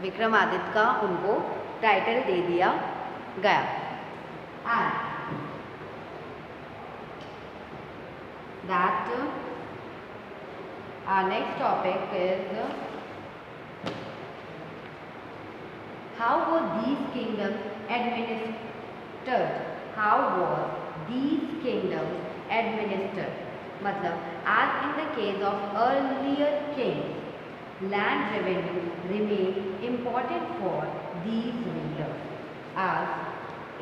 विक्रमादित्य का उनको टाइटल दे दिया गया। And that our next topic is how were these kingdoms administered? How was these kingdoms administered? मतलब as in the case of earlier kings, land revenue remained important for these rulers. As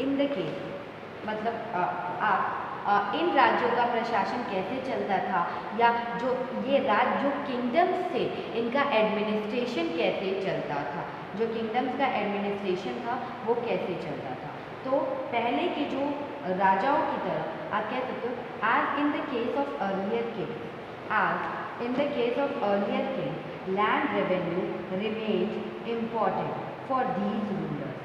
in the case मतलब इन राज्यों का प्रशासन कैसे चलता था, या जो ये राज्य जो किंगडम्स थे इनका एडमिनिस्ट्रेशन कैसे चलता था, जो किंगडम्स का एडमिनिस्ट्रेशन था वो कैसे चलता था। तो पहले के जो राजाओं की तरह आप कह सकते हो as in the case of earlier kings, as in the case of earlier kings land revenue remained important for these rulers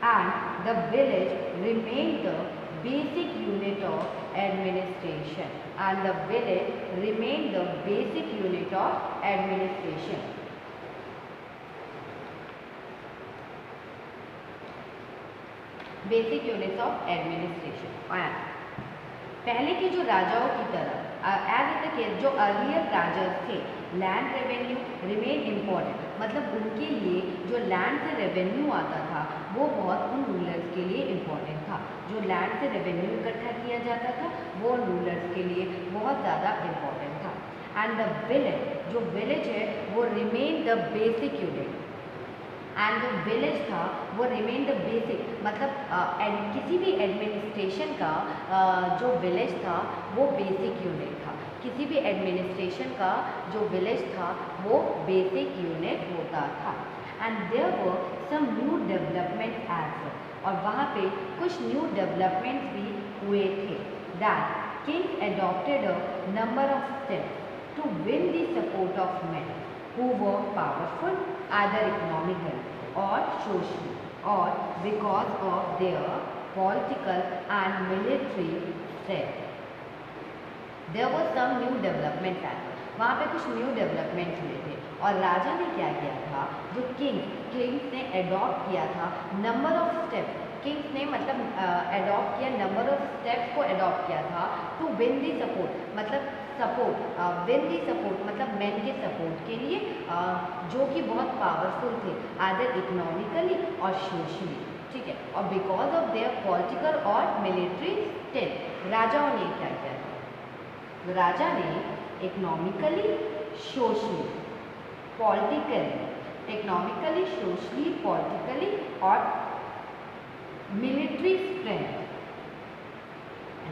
and the village remained the basic unit of administration, and the village remained the basic unit of administration. Basic units of administration. And पहले के जो राजाओं की तरह as in the case जो earlier राजा थे land revenue remain important, मतलब उनके लिए जो लैंड से रेवेन्यू आता था वो बहुत उन रूलर्स के लिए इम्पॉर्टेंट था। जो लैंड से रेवेन्यू इकट्ठा किया जाता था वो रूलर्स के लिए बहुत ज़्यादा इम्पॉर्टेंट था। एंड द विलेज, जो विलेज है वो remain the basic unit, and जो विलेज था वो रिमेन द बेसिक, मतलब किसी भी एडमिनिस्ट्रेशन का जो विलेज था वो बेसिक यूनिट था। किसी भी एडमिनिस्ट्रेशन का जो विलेज था वो बेसिक यूनिट होता था। And there were some new development as well, और वहाँ पे कुछ न्यू डेवलपमेंट्स भी हुए थे। That king adopted a number of steps to win the support of men who were powerful either economically or socially or because of their political and military strength. There was some new development happened. वहाँ पे कुछ new development हुए थे और राजा ने क्या किया था, जो किंग्स ने अडॉप्ट किया था नंबर ऑफ स्टेप्स, किंग्स ने मतलब अडॉप्ट किया नंबर ऑफ स्टेप्स को अडॉप्ट किया था टू विन दी सपोर्ट, मतलब सपोर्ट विन दी सपोर्ट मतलब मैन के सपोर्ट के लिए जो कि बहुत पावरफुल थे आदर इकोनॉमिकली और सोशली, ठीक है, और बिकॉज ऑफ देयर पॉलिटिकल और मिलिट्री स्ट्रेंथ। राजाओं ने क्या किया था, राजा ने economically socially politically, economically socially politically और मिलिट्री स्ट्रेंथ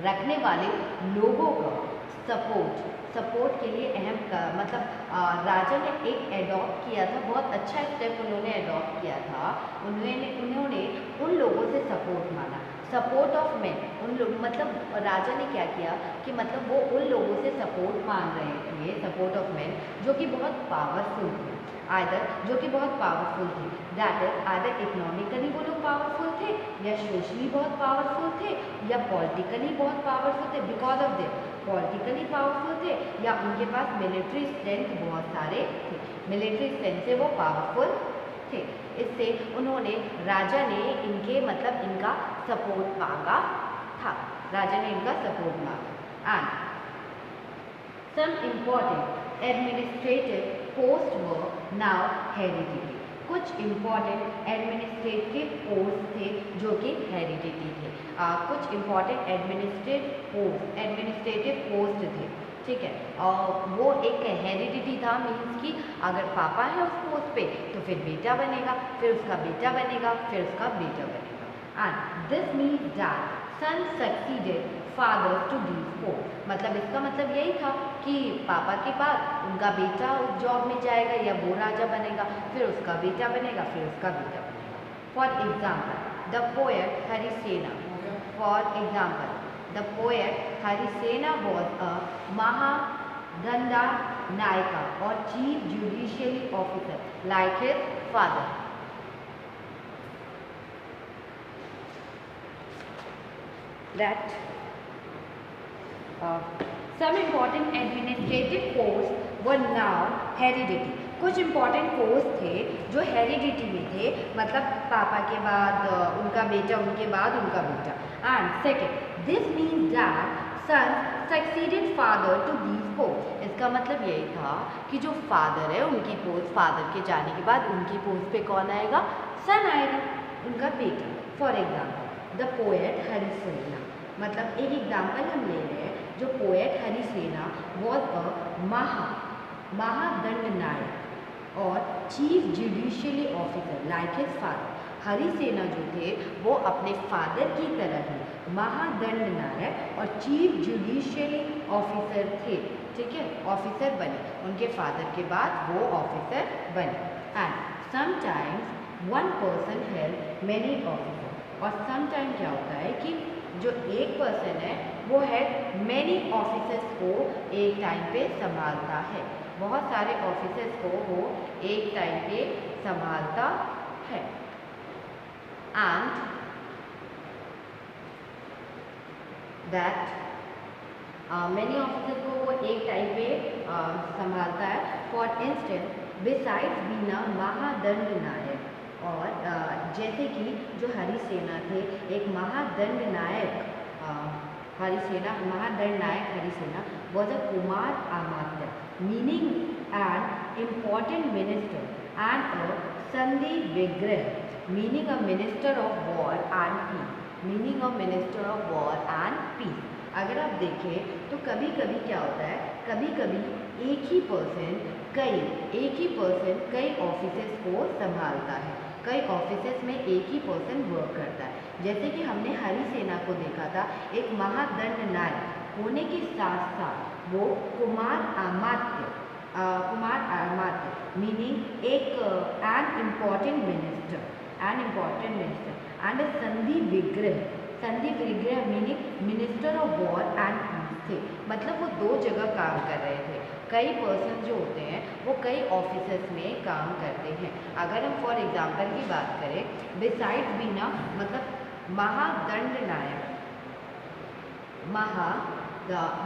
रखने वाले लोगों का सपोर्ट के लिए अहम मतलब राजा ने एक एडॉप्ट किया था, बहुत अच्छा स्टेप उन्होंने एडॉप्ट किया था। उन्होंने उन लोगों से सपोर्ट मांगा, सपोर्ट ऑफ मैन, उन लोग मतलब राजा ने क्या किया कि मतलब वो उन लोगों से सपोर्ट मांग रहे थे, सपोर्ट ऑफ मैन जो कि बहुत पावरफुल थे, जो कि बहुत पावरफुल थे, दैट इज आइदर इकोनॉमिकली वो लोग पावरफुल थे या सोशली बहुत पावरफुल थे या पॉलिटिकली बहुत पावरफुल थे, because of their politically powerful थे या उनके पास मिलिट्री स्ट्रेंथ बहुत सारे थे, मिलिट्री स्ट्रेंथ से वो पावरफुल थे। इससे उन्होंने राजा ने इनके मतलब इनका सपोर्ट मांगा था, राजा ने इनका सपोर्ट मांगा। And some important administrative post were now hereditary, कुछ इम्पॉर्टेंट एडमिनिस्ट्रेटिव पोस्ट थे जो कि हेरिडिटी थे, कुछ इम्पॉर्टेंट एडमिनिस्ट्रेटिव पोस्ट थे, ठीक है, और वो एक हेरिडिटी था, मीन्स कि अगर पापा है उस पोस्ट पे तो फिर बेटा बनेगा, फिर उसका बेटा बनेगा, फिर उसका बेटा बनेगा। And this means that son succeeded fathers to these post, मतलब इसका मतलब यही था कि पापा के बाद उनका बेटा उस जॉब में जाएगा या वो राजा बनेगा, फिर उसका बेटा बनेगा, फिर उसका बेटा बनेगा। For example the poet Harisena, for example the poet Harisena was a mahadanda nayaka और chief judiciary officer like his father. That some important administrative posts were now hereditary, कुछ इम्पॉर्टेंट पोस्ट थे जो हेरिडिटी में थे, मतलब पापा के बाद उनका बेटा, उनके बाद उनका बेटा। And second, this means that son succeeded father to these post. इसका मतलब यही था कि जो फादर है उनकी पोस्ट, फादर के जाने के बाद उनकी पोस्ट पे कौन आएगा? सन आएगा, उनका बेटा। For example the poet Harisena, मतलब एक एग्जाम्पल हम ले रहे हैं, जो poet Harisena was a mahadandanayak और chief judicially officer like his father. Harisena जो थे वो अपने फादर की तरह ही महादंडनायक और चीफ जुडिशियली ऑफिसर थे, ठीक है, ऑफिसर बने, उनके फादर के बाद वो ऑफिसर बने। And sometimes one person help many officer, और समटाइम क्या होता है कि जो एक पर्सन है वो हेड मेनी ऑफिसर्स को एक टाइम पे संभालता है, बहुत सारे ऑफिसर्स को वो एक टाइम पे संभालता है। एंड दैट मेनी ऑफिसर्स को वो एक टाइम पे संभालता है। For instance besides being a mahadandanayak, और जैसे कि जो हरिसेना थे एक mahadandanayak, mahadandanayak Harisena was a kumar Amatya, meaning an important minister and a sandhi विग्रह, meaning a minister of war and peace, meaning of minister of war and peace. अगर आप देखें तो कभी कभी क्या होता है, कभी कभी एक ही पर्सन कई ऑफिसेस को संभालता है, कई ऑफिसेस में एक ही पर्सन वर्क करता है। जैसे कि हमने हरिसेना को देखा था, एक महादंडनायक होने के साथ साथ वो कुमार अमात्य मीनिंग एक an important minister and Sandhi विग्रह meaning minister of war and peace थे, मतलब वो दो जगह काम कर रहे थे। कई पर्सन जो होते हैं वो कई ऑफिसेस में काम करते हैं। अगर हम फॉर एग्जांपल की बात करें, बिसाइड्स बीइंग मतलब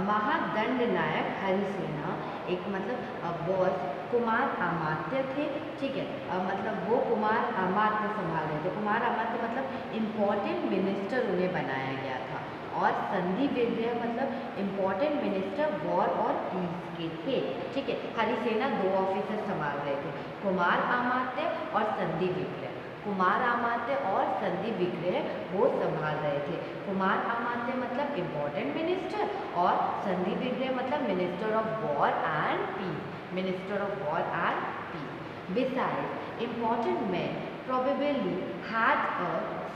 महादंडनायक हरिसेना एक मतलब बॉस कुमार अमात्य थे, ठीक है, मतलब वो कुमार अमात्य संभाल रहे थे। कुमार अमात्य मतलब इम्पॉर्टेंट मिनिस्टर उन्हें बनाया गया था, और संधि विग्रह मतलब इम्पॉर्टेंट मिनिस्टर वॉर और पीस के थे, ठीक है। हरिसेना दो ऑफिसर संभाल रहे थे, कुमार अमात्य और संधि विग्रह। कुमार अमात्य और संधि विग्रह वो संभाल रहे थे। कुमार अमात्य मतलब इम्पॉर्टेंट मिनिस्टर और संधि विग्रह मतलब minister of war and peace, minister of war and peace. Besides important man probably had a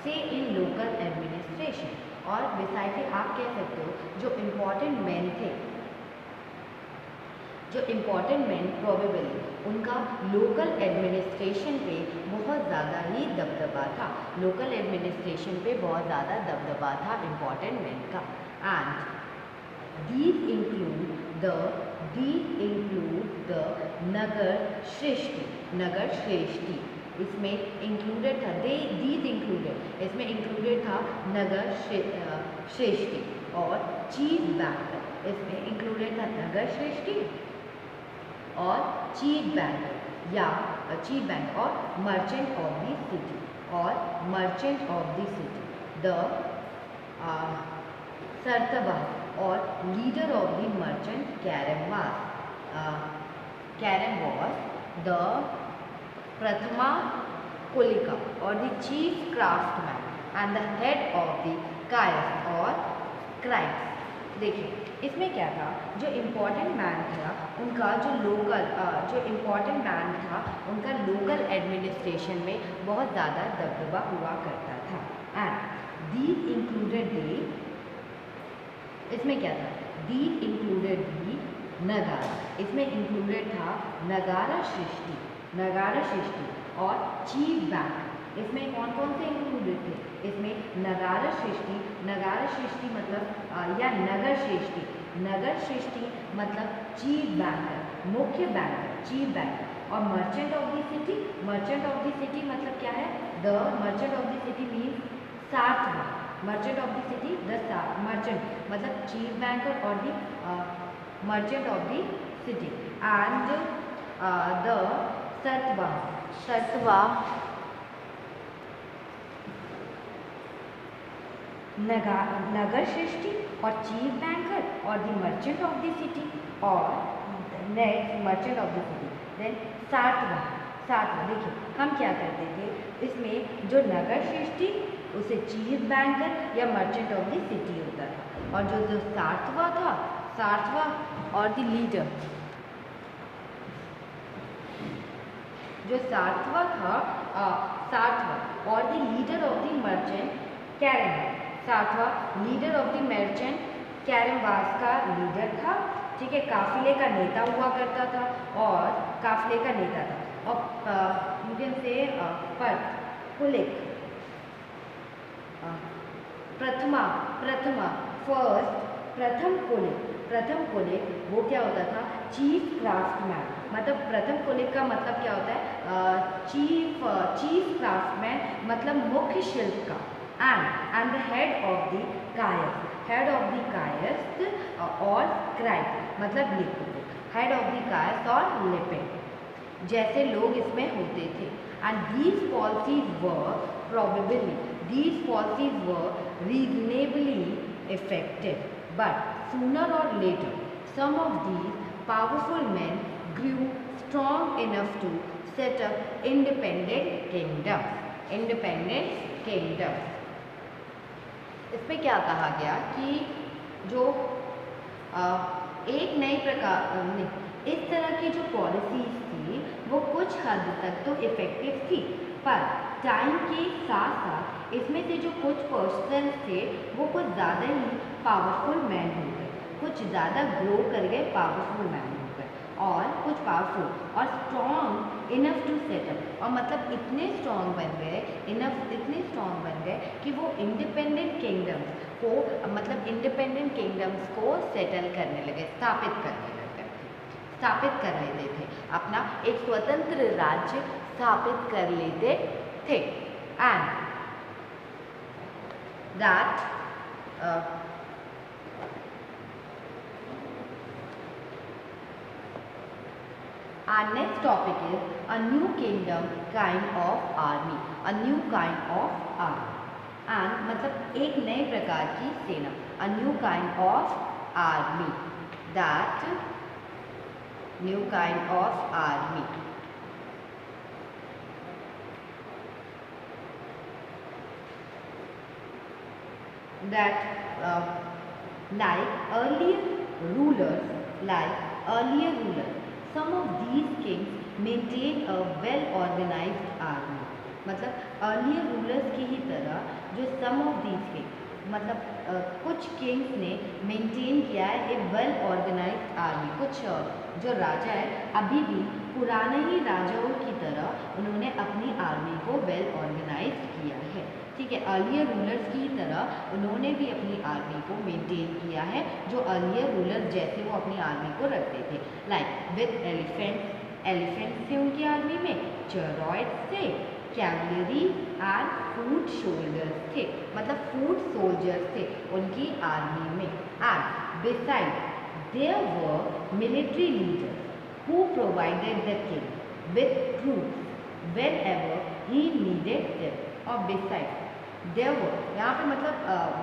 say in local administration, और बिसाइड आप कह सकते हो जो इम्पॉर्टेंट मैन थे, जो इम्पॉर्टेंट मैन प्रोबेबली उनका लोकल एडमिनिस्ट्रेशन पे बहुत ज़्यादा ही दबदबा था, लोकल एडमिनिस्ट्रेशन पे बहुत ज़्यादा दबदबा था इम्पॉर्टेंट मैन का। एंड दीज इंक्लूड द नगर श्रेष्ठी, इसमें इंक्लूडेड था इसमें इंक्लूडेड था नगर श्रेष्ठी, और चीफ बैंकर, इसमें इंक्लूडेड था नगर श्रेष्ठी और चीफ बैंक और merchant of the city, the सरतबा और leader of the merchant caravan was the prathama kulika और the chief craftsman and the head of the कायस और क्राइम्स। देखिए इसमें क्या था, जो इम्पॉर्टेंट मैन था उनका उनका लोकल एडमिनिस्ट्रेशन में बहुत ज़्यादा दबदबा हुआ करता था। एंड दीज इंक्लूडेड इसमें क्या था, दीज इंक्लूडेड दी नगारा, इसमें इंक्लूडेड था नगारा सृष्टि और चीफ बैंक। इसमें कौन कौन से इंक्लूडेड थे, इसमें नगारा सृष्टि मतलब या नगर सृष्टि मतलब चीफ बैंकर, मुख्य बैंकर, चीफ बैंकर, और मर्चेंट ऑफ द सिटी मतलब क्या है, the merchant of the city means सार्थवा, merchant of the city merchant मतलब चीफ बैंकर और the merchant of the city. And the सतवा नगर सृष्टि और चीफ बैंकर और the merchant of the city और next merchant of the city. Then सातवां देखिए हम क्या करते थे, इसमें जो नगर सृष्टि उसे चीफ बैंकर या मर्चेंट ऑफ द सिटी होता था, और जो सातवां और द लीडर, जो सातवां और the leader of the merchant carrom, सातवां लीडर ऑफ द मर्चेंट कैरमवास का लीडर था, ठीक है, काफिले का नेता हुआ करता था और काफिले का नेता था। और यू कैन से पर कुलिक प्रथम कुलिक वो क्या होता था, चीफ क्राफ्टमैन, मतलब प्रथम कुलिक का मतलब क्या होता है, चीफ क्राफ्टमैन मतलब मुख्य शिल्प का, and the head of the Kayastha और स्क्राइब मतलब लिपिक, हेड ऑफ द कायस्थ और लिपिक जैसे लोग इसमें होते थे। And these policies were reasonably effective, but sooner or later some of these powerful men grew strong enough to set up independent kingdoms। इसमें क्या कहा गया कि जो एक नई प्रकार इस तरह की जो पॉलिसीज थी वो कुछ हद तक तो इफ़ेक्टिव थी, पर टाइम के साथ साथ इसमें से जो कुछ पर्सन थे वो कुछ ज़्यादा ही पावरफुल मैन हो गए, कुछ ज़्यादा ग्रो कर गए, पावरफुल मैन हो गए, और कुछ पावरफुल और स्ट्रॉन्ग इनफ टू सेटअप, और मतलब इतने स्ट्रॉन्ग बन गए, इतने स्ट्रॉन्ग बन गए कि वो इंडिपेंडेंट किंगडम्स को सेटल करने लगे, स्थापित कर लेते थे, अपना एक स्वतंत्र राज्य स्थापित कर लेते थे। And that our next topic is a new kingdom kind of army, and मतलब एक नए प्रकार की सेना, a new kind of army, that new kind of army that like earlier rulers, some of these kings maintained a well organized army, मतलब earlier rulers की ही तरह जो सम ऑफ दीज किंग्स मतलब कुछ किंग्स ने मेंटेन किया है ए वेल ऑर्गेनाइज्ड आर्मी, कुछ जो राजा है अभी भी पुराने ही राजाओं की तरह उन्होंने अपनी आर्मी को वेल ऑर्गेनाइज किया है, ठीक है, अर्लियर रूलर्स की तरह उन्होंने भी अपनी आर्मी को मेंटेन किया है, जो अर्लियर रूलर जैसे वो अपनी आर्मी को रखते थे, लाइक विद एलिफेंट्स थे उनकी आर्मी में, चेरॉइड्स थे, कैवलरी एंड फूट सोल्जर्स थे, मतलब फूट सोल्जर्स थे उनकी आर्मी में। And besides there were military leaders who provided the king with troops whenever he needed them. और बिसाइड देयर वर, यहाँ पे मतलब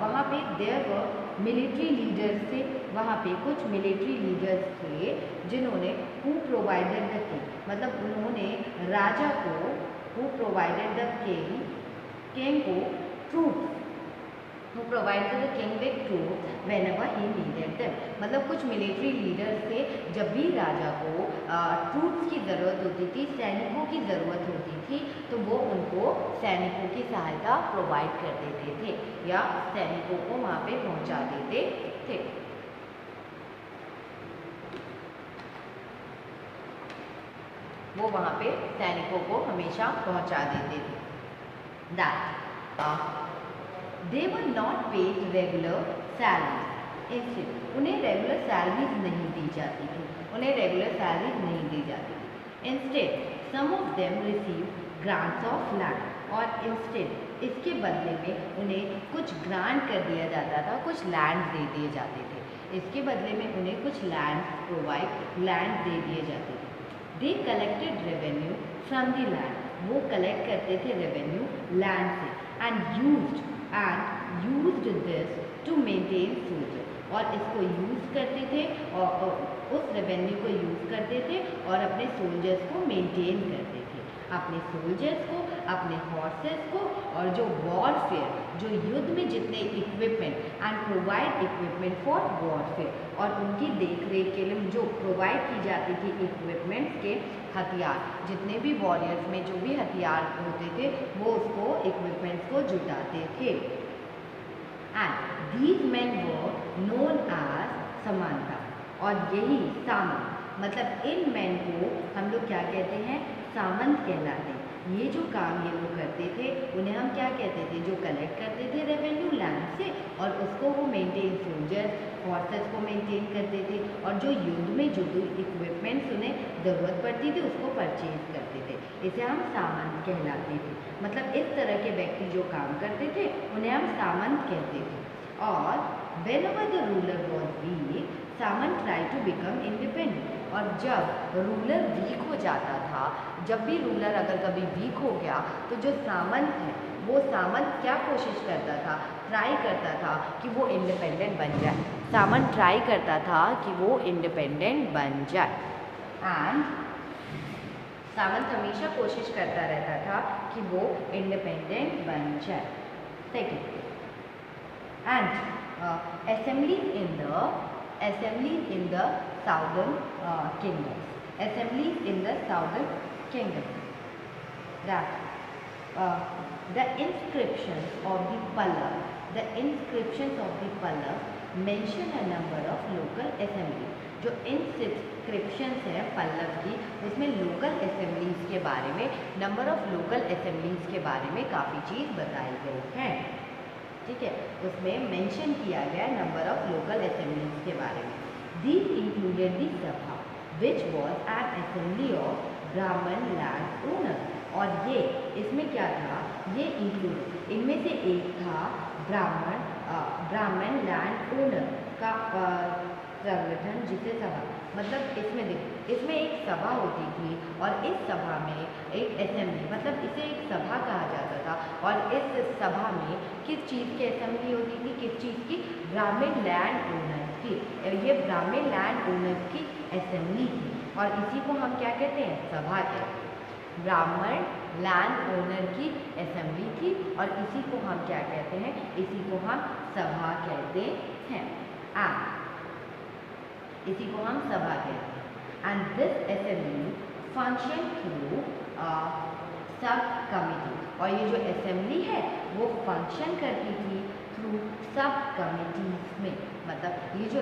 वहाँ पे देयर वर मिलिट्री लीडर्स थे, वहाँ पे कुछ मिलिट्री लीडर्स थे जिन्होंने हु प्रोवाइडेड द किंग, मतलब उन्होंने राजा को who provided the king को troops, who provided the king with troops whenever he needed them, मतलब कुछ मिलिट्री लीडर्स थे जब भी राजा को ट्रूप्स की ज़रूरत होती थी, सैनिकों की ज़रूरत होती थी, तो वो उनको सैनिकों की सहायता प्रोवाइड कर देते थे या सैनिकों को वहाँ पे पहुँचा देते थे। वो वहाँ पे सैनिकों को हमेशा पहुँचा देते थे। They were not paid regular salaries, instead उन्हें रेगुलर सैलरीज नहीं दी जाती थी, instead some of them receive grants of land, और इंस्टेड इसके बदले में उन्हें कुछ ग्रांट कर दिया जाता था, कुछ लैंड दे दिए जाते थे, इसके बदले में उन्हें कुछ लैंड दे दिए जाते थे। They collected revenue from the land, वो कलेक्ट करते थे रेवेन्यू लैंड से, and used this to maintain soldier, और इसको यूज़ करते थे और उस रेवेन्यू को यूज़ करते थे और अपने सोल्जर्स को मेंटेन करते थे, अपने सोल्जर्स को, अपने हॉर्सेस को, और जो वॉरफेयर, जो युद्ध में जितने equipment, and provide equipment for warfare, और उनकी देख रेख के लिए जो प्रोवाइड की जाती थी इक्विपमेंट्स के हथियार, जितने भी वॉरियर्स में जो भी हथियार होते थे वो उसको इक्विपमेंट्स को जुटाते थे। And these men were known as samanta, और यही सामंत, मतलब इन मैन को हम लोग क्या कहते हैं, सामंत कहलाते हैं। ये जो काम ये लोग करते थे उन्हें हम क्या कहते थे, जो कलेक्ट करते थे रेवेन्यू लैंड से और उसको वो मेंटेन, सोल्जर्स हॉर्सेस को मेंटेन करते थे, और जो युद्ध में जो इक्विपमेंट्स उन्हें ज़रूरत पड़ती थी उसको परचेज करते थे, इसे हम सामंत कहलाते थे। मतलब इस तरह के व्यक्ति जो काम करते थे उन्हें हम सामंत कहते थे। और whenever the ruler was weak, Samant try to become independent, और जब रूलर वीक हो जाता था, जब भी रूलर अगर कभी वीक हो गया तो जो सामंत है वो सामंत क्या कोशिश करता था, ट्राई करता था कि वो इंडिपेंडेंट बन जाए, सामंत ट्राई करता था कि वो इंडिपेंडेंट बन जाए। एंड सामंत हमेशा कोशिश करता रहता था कि वो इंडिपेंडेंट बन जाए। Second, and assemblies in the southern kingdoms, assemblies in the southern kingdoms, that the inscriptions of the Pallava mention a number of local assemblies, जो इंस्क्रिप्शंस हैं पल्लव की उसमें लोकल असेंबलीज के बारे में, नंबर ऑफ लोकल असेंबलीज के बारे में काफ़ी चीज़ बताई गई हैं, ठीक है, उसमें मेंशन किया गया नंबर ऑफ लोकल असेंबलीज के बारे में। दीज इंक्लूडेड दी सभा which was an assembly of ब्राह्मण लैंड ओनर, और ये इसमें क्या था, ये इंक्लूड, इनमें से एक था ब्राह्मण लैंड ओनर का संगठन, जिसे सभा, मतलब इसमें देखो, इसमें एक सभा होती थी और इस सभा में एक असेंबली, मतलब इसे एक सभा कहा जाता था, और इस सभा में किस चीज़ की असेंबली होती थी, किस चीज़ की, ब्राह्मण लैंड ओनर्स की, ये ब्राह्मण लैंड ओनर्स की असेंबली थी, और इसी को हम क्या कहते हैं, सभा कहते हैं। ब्राह्मण लैंड ओनर की असेंबली थी और इसी को हम क्या कहते हैं, इसी को हम सभा कहते हैं, इसी को हम सभा कहते हैं। And this assembly function through सब कमिटी, और ये जो असेंबली है वो फंक्शन करती थी थ्रू सब कमिटीज में, मतलब ये जो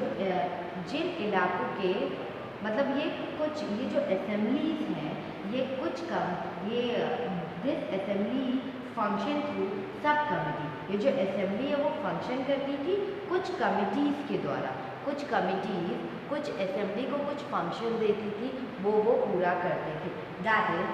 जिन इलाकों के, मतलब ये जो असेंबलीज हैं ये कुछ कम, ये दिस असेंबली फंक्शन थ्रू सब कमिटी, ये जो असेंबली है वो फंक्शन करती थी कुछ कमिटीज़ के द्वारा, कुछ कमिटीज़ कुछ असेंबली को कुछ फंक्शन देती थी, वो पूरा करते थे। That is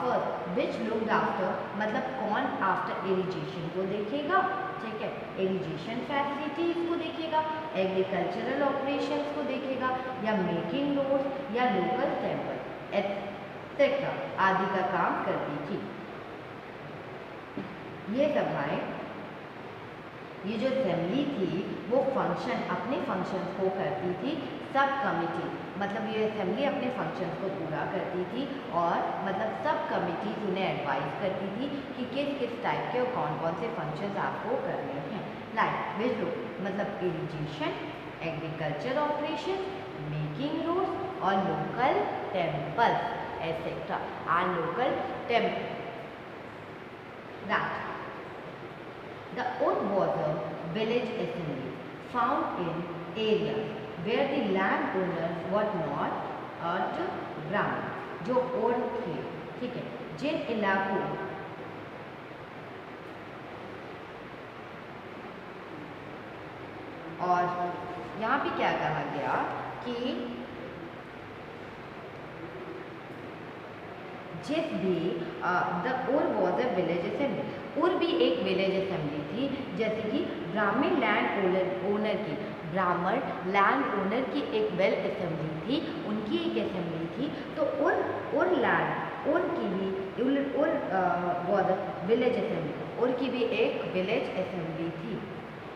first which looked after, मतलब कौन आफ्टर इरिगेशन को देखेगा, ठीक है, इरिगेशन फैसिलिटीज़ को देखेगा, एग्रीकल्चरल ऑपरेशंस को देखेगा, या मेकिंग रोड्स या लोकल टेम्पल एक्सेट्रा आदि का काम करती थी। ये सभाएं, ये जो असेंबली थी वो फंक्शन, अपने फंक्शंस को करती थी सब कमिटी, मतलब ये असेंबली अपने फंक्शंस को पूरा करती थी और मतलब सब कमिटी उन्हें एडवाइस करती थी कि किस किस टाइप के और कौन कौन से फंक्शंस आपको करने हैं, लाइक विच मतलब irrigation, agriculture operation, making roads और local temples etcetera and local temple. That the Oud was a village assembly found in areas where the landowners were not Brahmin, जो ओड थे, ठीक है, जिन इलाकों, और यहाँ पे क्या कहा गया कि जिस भी द उर वॉज अ विलेज असेंबली, उर भी एक विलेज असेंबली थी, जैसे कि ब्राह्मण लैंड ओनर की, ब्राह्मण लैंड ओनर की एक वेल असेंबली थी, उनकी एक असेंबली थी, तो और लैंड और की भी और विलेज असेंबली, और की भी एक विलेज असेंबली थी,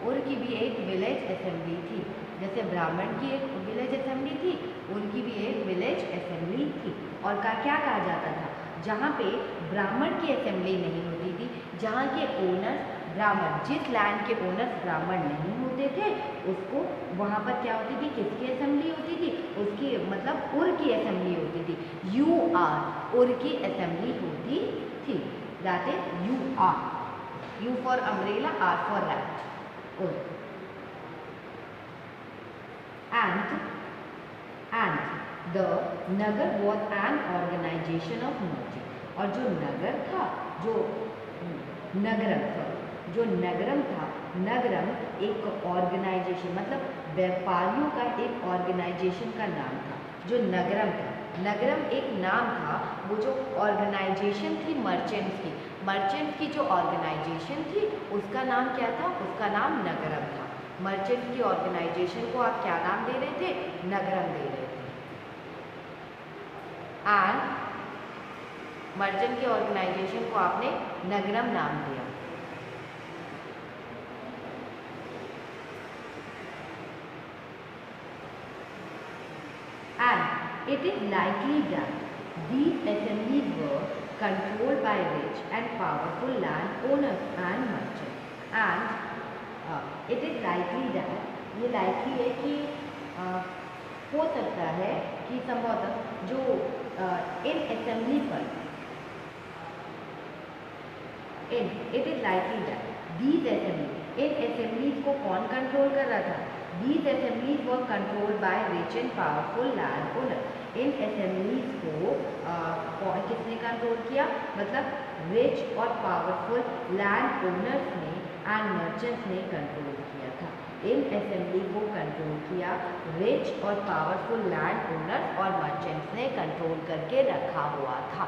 और की भी एक विलेज असेंबली थी। जैसे ब्राह्मण की एक विलेज असेंबली थी, उनकी भी एक विलेज असेंबली थी। और क्या कहा जाता था, जहाँ पे ब्राह्मण की असेंबली नहीं होती थी, जहाँ के ओनर्स ब्राह्मण, जिस लैंड के ओनर्स ब्राह्मण नहीं होते थे, उसको वहाँ पर क्या होती थी, किसकी असेंबली होती थी, उसकी मतलब उर की असेंबली होती थी। UR उर की असेंबली होती थी। That is UR, U for umbrella, R for rat, ur. And the nagar was an organization of merchant. और जो नगर था, जो नगरम था, जो नगरम था, नगरम एक ऑर्गेनाइजेशन मतलब व्यापारियों का एक ऑर्गेनाइजेशन का नाम था। जो नगरम था, नगरम एक नाम था, वो जो ऑर्गेनाइजेशन थी मर्चेंट्स की, मर्चेंट्स की जो ऑर्गेनाइजेशन थी उसका नाम क्या था, उसका नाम नगरम था। मर्चेंट की ऑर्गेनाइजेशन को आप क्या नाम दे रहे थे, नगरम दे रहे थे। एंड मर्चेंट की ऑर्गेनाइजेशन को आपने नगरम नाम दिया। And it is likely that these assemblies were controlled by rich and powerful landowners and merchants. And it is likely that, ये likely है कि हो सकता है कि संभवतः जो इन असेंबली पर, it is likely that these assemblies, in assemblies को कौन कंट्रोल कर रहा था, These assemblies were controlled by rich and powerful landowners. In assemblies को किसने कंट्रोल किया, मतलब रिच और पावरफुल लैंड ओनर्स ने एंड मर्चेंट्स ने कंट्रोल किया था। इन असेंबली को कंट्रोल किया रिच और पावरफुल लैंड ओनर्स और मर्चेंट्स ने कंट्रोल करके रखा हुआ था।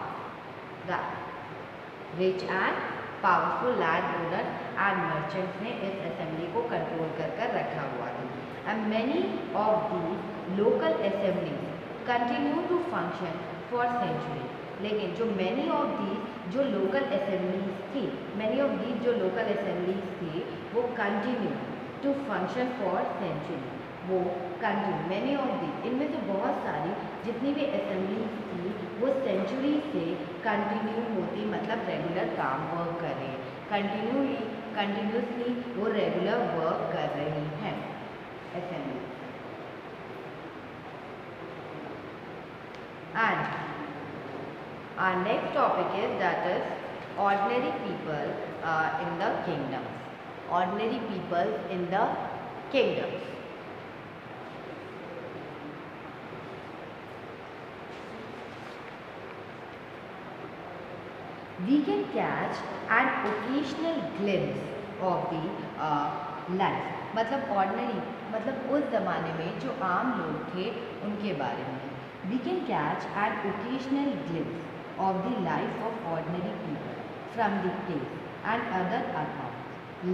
Rich and powerful land owners and merchants ने इस असेंबली को कंट्रोल कर रखा हुआ था। And many of the local assemblies continue to function for century. लेकिन जो मैनी ऑफ दी जो लोकल असेंबलीज थी, मैनी ऑफ दी जो लोकल असेंबलीज थी वो continue to function for century, वो कंटिन्यू, मैनी ऑफ दी, इनमें से बहुत सारी जितनी भी असेंबलीज थी वो सेंचुरी से कंटिन्यू होती, मतलब रेगुलर काम वर्क कर रही है, कंटिन्यूसली वो रेगुलर वर्क कर रही हैं assembly. And our next topic is that is ordinary people in the kingdoms. Ordinary people in the kingdoms. We can catch an occasional glimpse of the life. मतलब ordinary मतलब उस ज़माने में जो आम लोग थे उनके बारे में। We can catch an occasional glimpse of the life of ordinary people from the place and other accounts.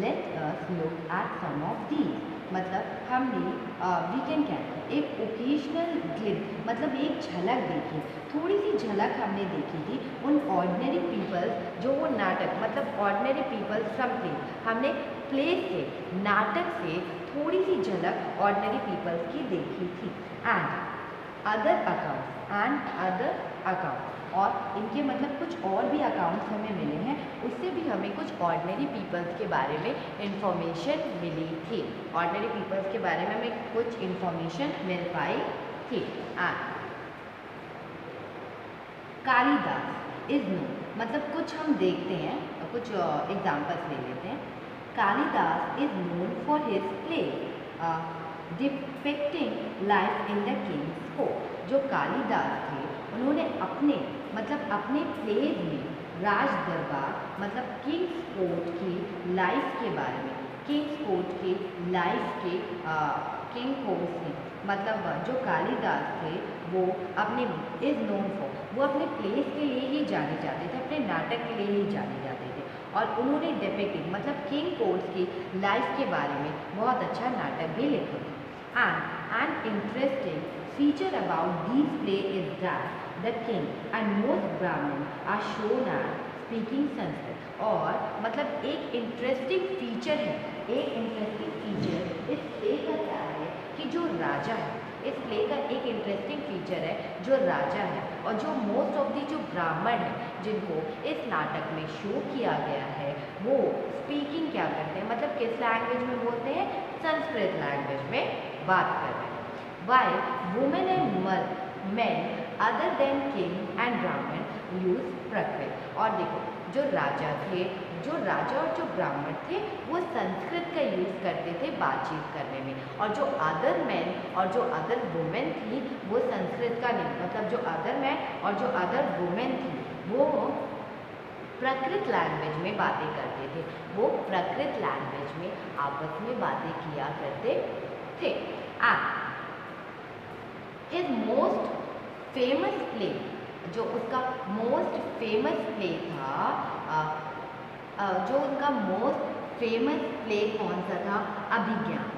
Let us look at some of these. मतलब हमने we can catch एक occasional glimpse मतलब एक झलक देखी, थोड़ी सी झलक हमने देखी थी उन ordinary people जो वो नाटक मतलब ordinary people something हमने प्लेस से नाटक से थोड़ी सी झलक ordinary people की देखी थी। And other accounts और इनके मतलब कुछ और भी अकाउंट्स हमें मिले हैं, उससे भी हमें कुछ ऑर्डिनरी पीपल्स के बारे में इंफॉर्मेशन मिली थी। ऑर्डिनरी पीपल्स के बारे में हमें कुछ इंफॉर्मेशन मिल पाई थी। कालिदास इज नो मतलब कुछ हम देखते हैं, कुछ एग्जाम्पल्स ले लेते हैं। Kalidas is known for his play depicting life in the Kings court. जो कालिदास थे उन्होंने अपने प्लेज में राज दरबार मतलब किंग्स कोर्ट की लाइफ के बारे में, किंग्स कोर्ट की लाइफ के किंग कोर्ट में मतलब जो कालिदास थे वो अपने इज नोन फॉर वो अपने प्लेस के लिए ही जाने जाते थे, अपने नाटक के लिए ही जाने जाते थे और उन्होंने डिपिक्टिंग मतलब किंग कोर्ट की लाइफ के बारे में बहुत अच्छा नाटक भी लिखा। And an interesting feature about these play is that the king and most Brahmin are shown as speaking Sanskrit. और मतलब एक इंटरेस्टिंग फीचर है, एक इंटरेस्टिंग फीचर इस प्ले का क्या है कि जो राजा है, इस प्ले का एक इंटरेस्टिंग फीचर है जो राजा है और जो मोस्ट ऑफ दी जो ब्राह्मण है जिनको इस नाटक में शो किया गया है वो स्पीकिंग क्या करते हैं, मतलब किस लैंग्वेज में बोलते हैं, संस्कृत लैंग्वेज में बात कर रहे हैं। While women and men other than king and Brahmin use prakrit। और देखो जो राजा थे, जो राजा और जो ब्राह्मण थे वो संस्कृत का यूज़ करते थे बातचीत करने में, और जो अदर मैन और जो अदर वुमेन थी वो संस्कृत का नहीं, मतलब जो अदर मैन और जो अदर वुमेन थी वो प्राकृत लैंग्वेज में बातें करते थे, वो प्राकृत लैंग्वेज में आपस में बातें किया करते थे। हिज मोस्ट फेमस प्ले, जो उसका मोस्ट फेमस प्ले था, जो उनका मोस्ट फेमस प्ले कौन सा था, अभिज्ञान,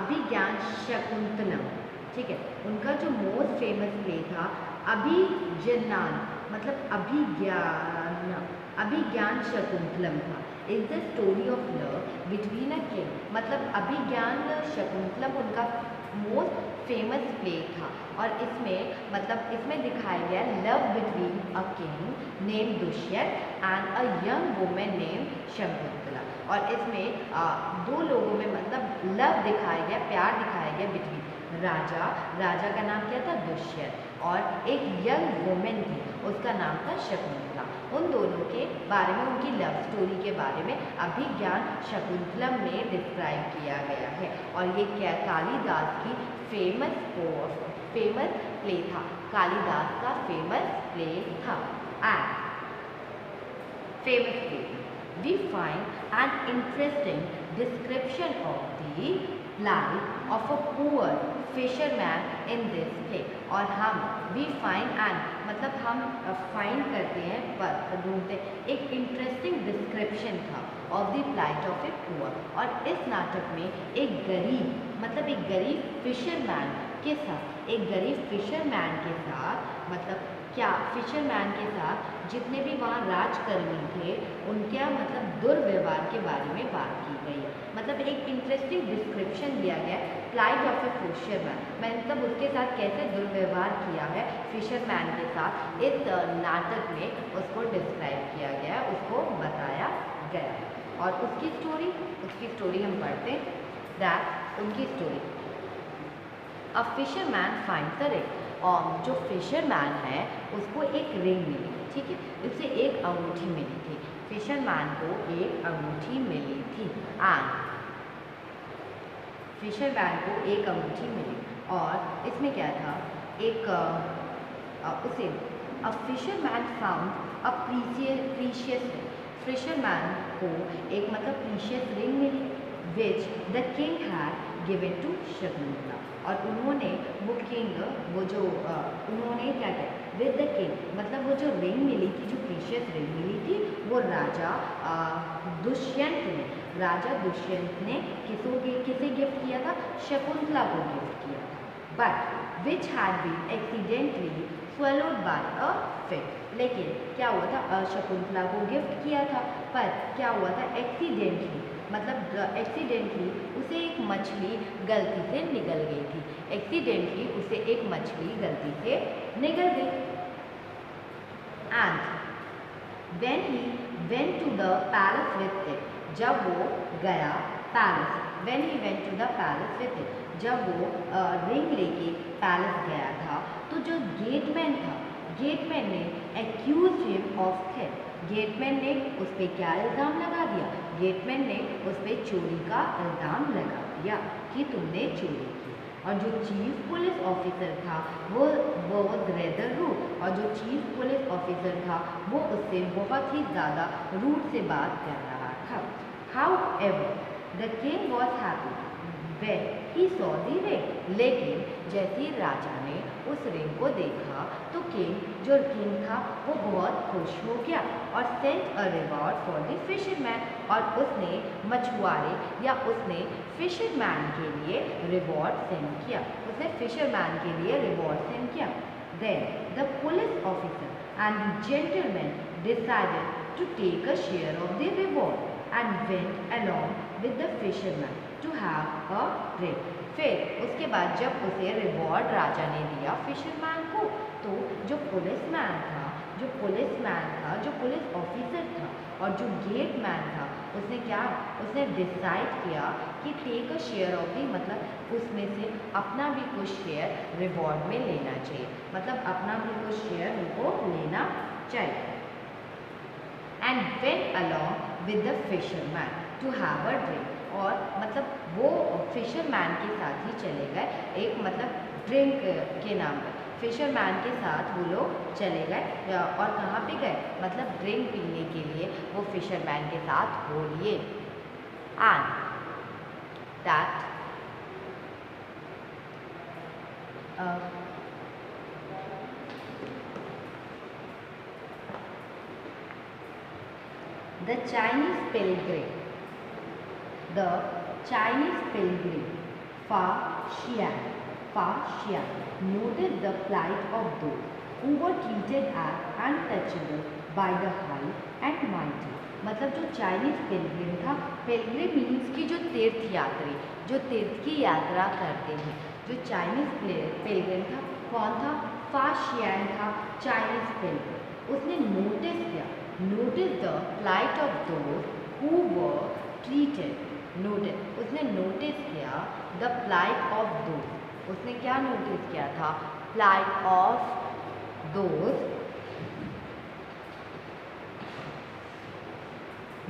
अभिज्ञान शकुंतलम, ठीक है। उनका जो मोस्ट फेमस प्ले था अभिज्ञान, मतलब अभिज्ञान, अभिज्ञान शकुंतलम था। Is the story of love between a king, मतलब अभिज्ञान शकुंतलम उनका मोस्ट फेमस प्ले था और इसमें मतलब इसमें दिखाया गया love between a king name Dushyant and a young women name Shakuntala. और इसमें दो लोगों में मतलब लव दिखाया गया, प्यार दिखाया गया बिटवीन राजा का नाम क्या था, दुष्यंत, और एक यंग वुमेन थी उसका नाम था शकुंतला। उन दोनों के बारे में, उनकी लव स्टोरी के बारे में अभिज्ञान शकुंतलम में डिस्क्राइब किया गया है और ये कालिदास की फेमस प्ले था, कालिदास का फेमस प्ले था। And famous play we find an interesting description of the life of a poor fisherman in this play। और हम we find an मतलब हम find करते हैं, पर ढूंढते हैं, एक इंटरेस्टिंग डिस्क्रिप्शन था of the life of a poor. और इस नाटक में एक गरीब, मतलब एक गरीब फिशरमैन के साथ, एक गरीब फिशरमैन के साथ, मतलब क्या फिशरमैन के साथ जितने भी वहाँ राजकर्मी थे उनके मतलब दुर्व्यवहार के बारे में बात की गई है। मतलब एक इंटरेस्टिंग डिस्क्रिप्शन दिया गया फ्लाइट ऑफ ए फिशरमैन, मतलब उसके साथ कैसे दुर्व्यवहार किया है फिशरमैन के साथ इस नाटक में उसको डिस्क्राइब किया गया, उसको बताया गया। और उसकी स्टोरी हम पढ़ते हैं। दैट उनकी story, a fisherman finds a ring, और जो फिशरमैन है उसको एक रिंग मिली, ठीक है, उसे एक अंगूठी मिली थी, फिशरमैन को एक अंगूठी मिली थी, एंड फिशरमैन को एक अंगूठी मिली। और इसमें क्या था, एक उसे a fisherman found a precious ring, fisherman को एक मतलब प्रीशियस रिंग मिली which the king had given to Shakuntala. और उन्होंने वो किंग, वो जो उन्होंने क्या किया विद द किंग, मतलब वो जो रिंग मिली थी, जो प्रीशियस रिंग मिली थी वो राजा दुष्यंत ने किसे गिफ्ट किया था, शकुंतला को गिफ्ट किया था। But which had been accidentally swallowed by a fish, लेकिन क्या हुआ था, शकुंतला को गिफ्ट किया था पर क्या हुआ था, एक्सीडेंटली, मतलब एक्सीडेंटली उसे एक मछली गलती से निगल गई थी, एक्सीडेंटली उसे एक मछली गलती से निगल गई। And when he went to the palace with it, जब वो गया palace, when he went to the palace with it, जब वो रिंग लेके पैलेस गया था तो जो गेटमैन था, गेटमैन ने accuse him of theft, gateman ने उस पर क्या इल्ज़ाम लगा दिया, गेटमैन ने उस पर चोरी का इल्ज़ाम लगा दिया कि तुमने चोरी की। और जो चीफ पुलिस ऑफिसर था वो वॉज रेदर रूड, और जो चीफ पुलिस ऑफिसर था वो उससे बहुत ही ज़्यादा रूड से बात कर रहा था। However the king was happy when he saw the ring, लेकिन जैसे ही राजा ने उस रिंग को देखा तो जो किंग था वो बहुत खुश हो गया और sent a reward for the fisherman, और उसने मछुआरे या उसने फिशरमैन के लिए रिवॉर्ड सेंड किया, उसने फिशरमैन के लिए रिवॉर्ड सेंड किया। Then the police officer and the gentleman decided to take a share of the reward and went along with the fisherman to have a drink. फिर उसके बाद जब उसे रिवॉर्ड राजा ने दिया फिशरमैन को, तो जो पुलिसमैन था, जो पुलिस ऑफिसर था और जो गेटमैन था, उसने डिसाइड किया कि take a share of the, मतलब उसमें से अपना भी कुछ शेयर रिवॉर्ड में लेना चाहिए, मतलब अपना भी कुछ शेयर उनको लेना चाहिए। And went along with the fisherman to have a drink, और मतलब वो फिशरमैन के साथ ही चले गए, एक मतलब ड्रिंक के नाम पर फिशरमैन के साथ वो लोग चले गए, और कहाँ पे गए, मतलब ड्रिंक पीने के लिए वो फिशरमैन के साथ हो लिए। And that the Chinese pilgrim Fa Xian noticed the plight of those who were treated as untouchable by the high and mighty। मतलब जो चाइनीज पिलग्रिम था, पिलग्रिम मीन्स की जो तीर्थयात्री, जो तीर्थ की यात्रा करते हैं, जो चाइनीज पिलग्रिम था, कौन था, फा शियान था चाइनीज पिलग्रिम। उसने notice the plight of those who were treated, उसने नोटिस किया द plight of those, उसने क्या नोटिस किया था, plight of those,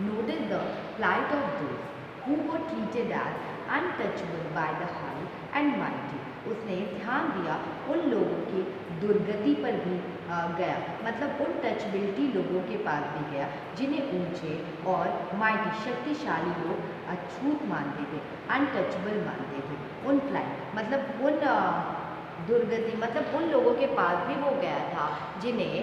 notice the plight of those who were treated as untouchable by the high and mighty। उसने ध्यान दिया उन लोगों की दुर्गति पर भी गया, मतलब उन टचबिलिटी लोगों के पास भी गया जिन्हें ऊंचे और माइटी शक्तिशाली लोग अछूत मानते थे, अनटचबल मानते थे। उन फ्लाइट मतलब उन दुर्गति, मतलब उन लोगों के पास भी वो गया था जिन्हें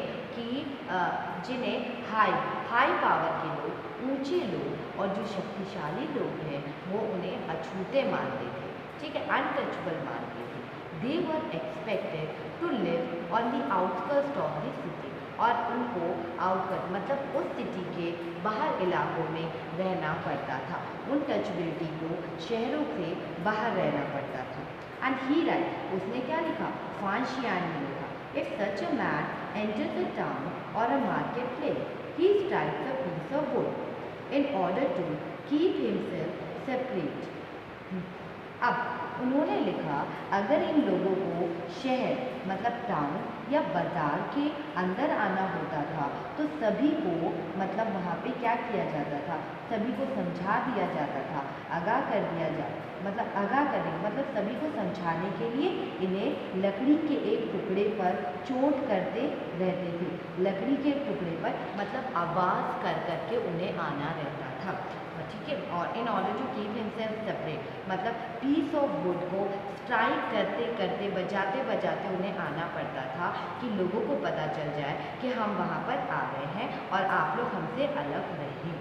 हाई पावर के लोग, ऊंचे लोग और जो शक्तिशाली लोग हैं वो उन्हें अछूते मानते थे, ठीक है, अनटचबल मानते थे। They were expected to live on the outskirts of the city, और उनको आउटकट मतलब उस सिटी के बाहर इलाकों में रहना पड़ता था, उन टचबिलिटी को शहरों से बाहर रहना पड़ता था। एंड ही राइट, उसने क्या लिखा, फान शियान ने लिखा, if such a man enters a town or a marketplace, he strikes a piece of wood in order to keep himself separate। अब उन्होंने लिखा, अगर इन लोगों को शहर मतलब टाउन या बाजार के अंदर आना होता था तो सभी को मतलब वहाँ पे क्या किया जाता था, सभी को समझा दिया जाता था, आगाह कर दिया मतलब सभी को समझाने के लिए इन्हें लकड़ी के एक टुकड़े पर चोट करते रहते थे, लकड़ी के एक टुकड़े पर मतलब आवाज़ कर करके उन्हें आना रहता था, ठीक है। और in order to keep himself separate, मतलब पीस ऑफ वुड को स्ट्राइक करते करते बजाते बजाते उन्हें आना पड़ता था कि लोगों को पता चल जाए कि हम वहाँ पर आ रहे हैं और आप लोग हमसे अलग रहें।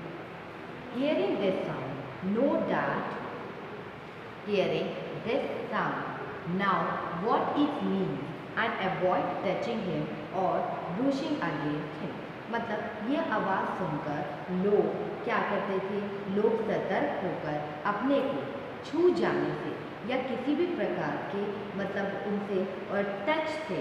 Hearing this sound, no doubt hearing this sound, now what it means, and avoid touching him or brushing against him। मतलब ये आवाज़ सुनकर लोग क्या करते थे, लोग सतर्क होकर अपने को छू जाने से या किसी भी प्रकार के मतलब उनसे और टच से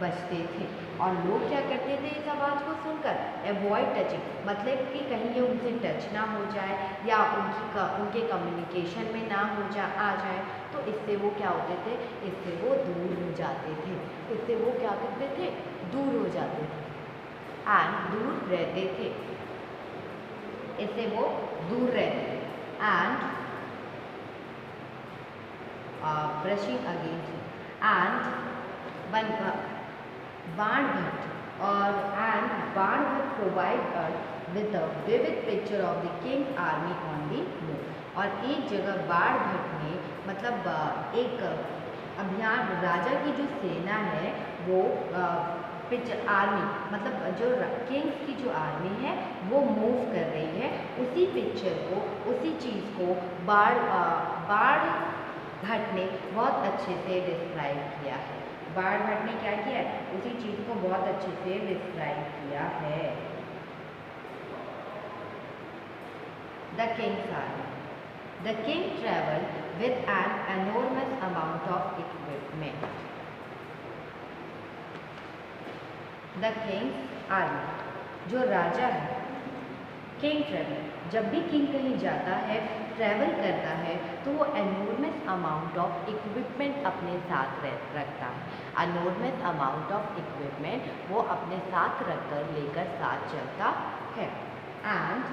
बचते थे। और लोग क्या करते थे इस आवाज़ को सुनकर, एवॉइड टचिंग, मतलब कि कहीं ये उनसे टच ना हो जाए या उनके कम्युनिकेशन में ना हो आ जाए, तो इससे वो क्या होते थे, इससे वो दूर हो जाते थे, इससे वो क्या करते थे, दूर हो जाते थे एंड दूर रहते थे, इससे वो दूर रहते थे। And brushing against him, and Barnabhat और Barnabhat provide us with a vivid picture of the king's army on the moon। और एक जगह बाणभट्ट ने मतलब एक अब यहाँ राजा की जो सेना है वो आर्मी मतलब जो किंग्स की जो आर्मी है वो मूव कर रही है, उसी पिक्चर को, उसी चीज़ को बाण भट्ट ने बहुत अच्छे से डिस्क्राइब किया है। बाण भट्ट ने क्या किया है, उसी चीज़ को बहुत अच्छे से डिस्क्राइब किया है। The Kings army. The king travel with an enormous amount of equipment. The Kings army, जो राजा है, किंग ट्रेवल, जब भी किंग कहीं जाता है, ट्रैवल करता है, तो वो एनॉर्मस अमाउंट ऑफ इक्विपमेंट अपने साथ रखता है। एनॉर्मस अमाउंट ऑफ इक्विपमेंट वो अपने साथ रखकर लेकर साथ चलता है। एंड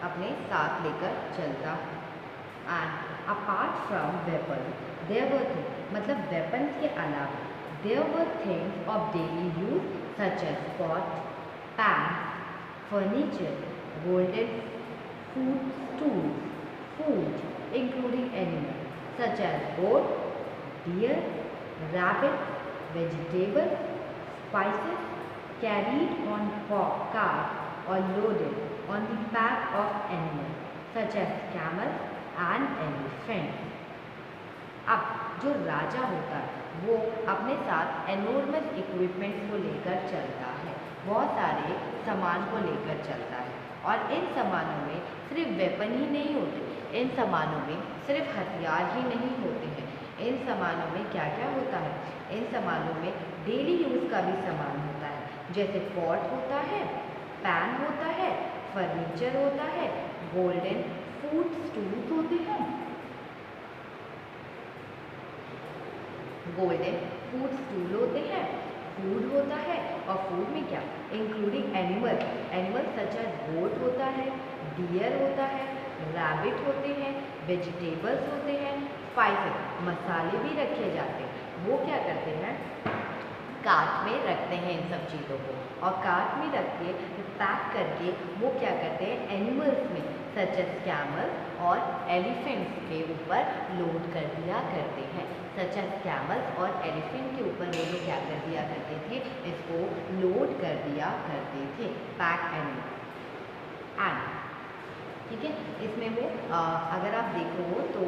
अपने साथ लेकर चलता है। And apart from weapon there were things, मतलब वेपन्स के अलावा there were things of daily use such as pot, pan, furniture, golden tools, food including animals such as goat, deer, rabbit, vegetables, spices carried on cart or loaded on the back of animals such as camel and elephant. अब जो राजा होता है वो अपने साथ enormous equipments को लेकर चलता है, बहुत सारे सामान को लेकर चलता है। और इन सामानों में सिर्फ वेपन ही नहीं होते, इन सामानों में सिर्फ हथियार ही नहीं होते हैं। इन सामानों में क्या क्या होता है, इन सामानों में डेली यूज़ का भी सामान होता है, जैसे पॉट होता है, पैन होता है, फर्नीचर होता है, गोल्डन फूड स्टूल्स होते हैं, गोल्डन फूड स्टूल होते हैं, फूड होता है। और फूड में क्या, इंक्लूडिंग एनिमल सच एज गोट होता है, डियर होता है, रैबिट होते हैं, वेजिटेबल्स होते हैं, स्पाइसेस मसाले भी रखे जाते हैं। वो क्या करते हैं, कार्ट में रखते हैं इन सब चीज़ों को, और कार्ट में रख के पैक करके वो क्या करते हैं, एनिमल्स में सच एज कैमल और एलिफेंट्स के ऊपर लोड कर दिया करते हैं। सच एज कैमल्स और एलिफेंट के ऊपर वो लोग क्या कर दिया करते थे, इसको लोड कर दिया करते थे, पैक एंड ठीक है। इसमें वो अगर आप देखो तो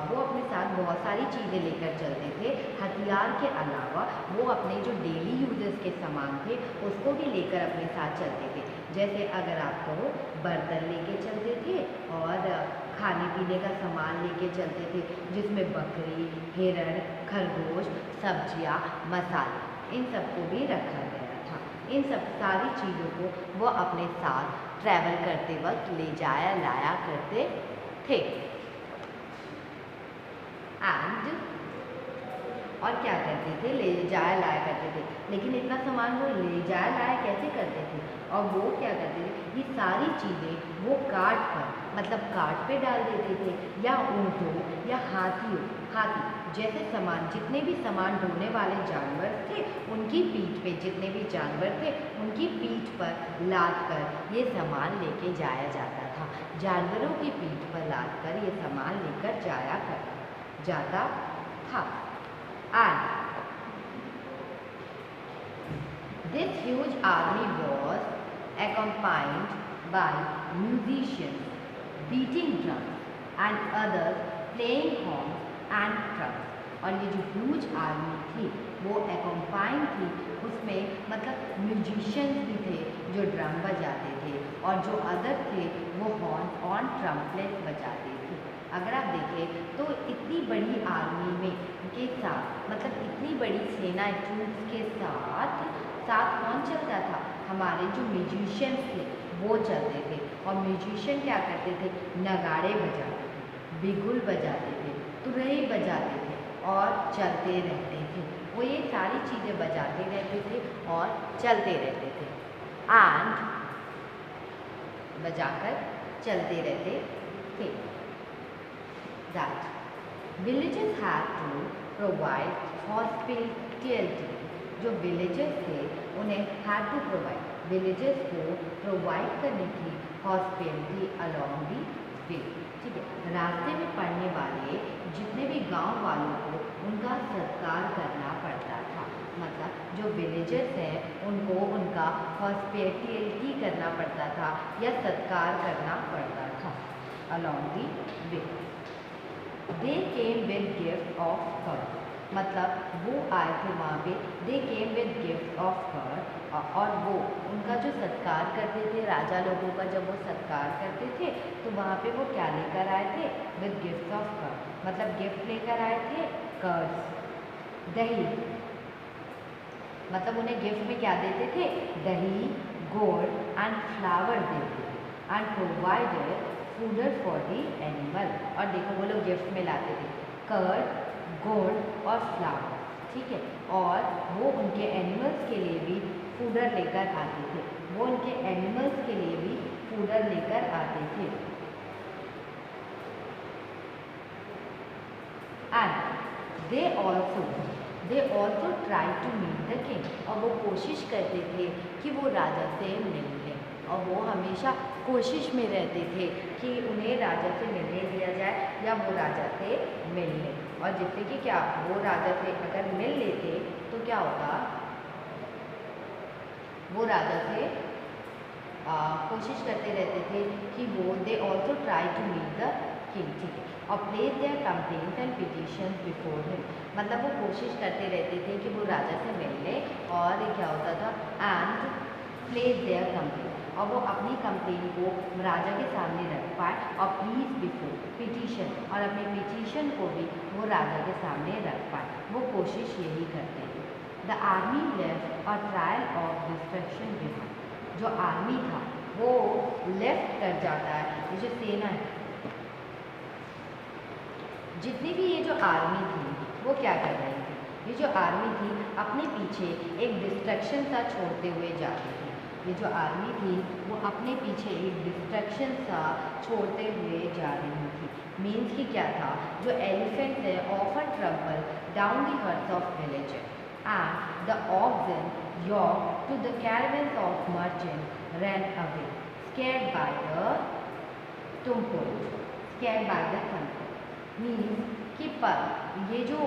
वो अपने साथ बहुत सारी चीज़ें लेकर चलते थे। हथियार के अलावा वो अपने जो डेली यूजेस के सामान थे उसको भी लेकर अपने साथ चलते थे। जैसे अगर आप कहो बर्तन लेके चलते थे और खाने पीने का सामान लेके चलते थे, जिसमें बकरी, हिरण, खरगोश, सब्जियां, मसाले, इन सबको भी रखा गया था। इन सब सारी चीज़ों को वो अपने साथ ट्रैवल करते वक्त ले जाया लाया करते थे। एंड और क्या करते थे, ले जाया लाया करते थे। लेकिन इतना सामान वो ले जाया लाया कैसे करते थे, और वो क्या करते थे, ये सारी चीज़ें वो कार्ट पर, मतलब कार्ट पे डाल देते थे, या ऊँटों या हाथी जैसे सामान, जितने भी सामान ढोने वाले जानवर थे उनकी पीठ पे, जितने भी जानवर थे उनकी पीठ पर लाद कर ये सामान लेके जाया जाता था। जानवरों की पीठ पर लाद कर ये सामान लेकर जाता था। And this huge army was accompanied by musicians beating drums and others playing horns and drums। और ये जो ह्यूज आर्मी थी वो accompanied थी, उसमें मतलब म्यूजिशियंस भी थे जो ड्रम बजाते थे, और जो अदर थे वो हॉर्न और ट्रम्पलेट बजाते थे। अगर आप देखें तो इतनी बड़ी आर्मी में के साथ, मतलब इतनी बड़ी सेना ट्रूप्स के साथ कौन चलता था, हमारे जो म्यूजिशियंस थे वो चलते थे। और म्यूजिशियन क्या करते थे, नगाड़े बजाते थे, बिगुल बजाते थे, तुरही बजाते थे और चलते रहते थे। वो ये सारी चीज़ें बजाते रहते थे और चलते रहते थे, एंड बजाकर चलते रहते थे। That villages had to provide hospitality. जो विलेजेस थे उन्हें हैड टू प्रोवाइड, विलेजेस को प्रोवाइड करने की हॉस्पिटैलिटी अलोंग दी वे। ठीक है। रास्ते में पड़ने वाले जितने भी गांव वालों को उनका सत्कार करना पड़ता था, मतलब जो विलेजर्स हैं उनको उनका हॉस्पिटैलिटी करना पड़ता था या सत्कार करना पड़ता था। Along the way they came with gift of her, मतलब वो आए थे वहाँ पे, they came with gift of her, और वो उनका जो सत्कार करते थे, राजा लोगों का जब वो सत्कार करते थे तो वहाँ पे वो क्या लेकर आए थे, विद गिफ्ट ऑफ कर, मतलब गिफ्ट लेकर आए थे, कर्ड्स दही, मतलब उन्हें गिफ्ट में क्या देते थे, दही, गोल्ड एंड फ्लावर देते थे, and provided fodder for the animal, और देखो वो लोग गिफ्ट में लाते थे कर्ड, गोल्ड और फ्लावर, ठीक है, और वो उनके एनिमल्स के लिए भी फूडर लेकर आते थे, वो उनके एनिमल्स के लिए भी फूडर लेकर आते थे। And they also try to meet the king, और वो कोशिश करते थे कि वो राजा से मिल लें, और वो हमेशा कोशिश में रहते थे कि उन्हें राजा से मिलने दिया जाए या वो राजा से मिल लें, और जिससे कि क्या वो राजा से अगर मिल लेते तो क्या होता, वो राजा से कोशिश करते रहते थे कि वो they also try to meet the king, ठीक है, और place their complaints and petitions before him, मतलब वो कोशिश करते रहते थे कि वो राजा से मिल ले, और क्या होता था, एंड प्लेस देयर कंप्लेंट, और वो अपनी कंप्लेन को राजा के सामने रख पाए, और प्लीज बिफोर पिटीशन, और अपने पिटीशन को भी वो राजा के सामने रख पाए, वो कोशिश यही करते थे। The army left a trial of destruction behind, जो आर्मी था वो लेफ्ट कर जाता है, ये जो सेना है, जितनी भी ये जो आर्मी थी वो क्या कर रही थी, ये जो आर्मी थी अपने पीछे एक डिस्ट्रक्शन सा छोड़ते हुए जाती थी, ये जो आर्मी थी वो अपने पीछे एक डिस्ट्रक्शन सा छोड़ते हुए जा रही थी। मीन्स कि क्या था, जो एलिफेंट्स है often trample down the huts of villages and the oxen yoked to the caravans of merchants ran away, scared by the tumult, scared by the thunder, means कि पर ये जो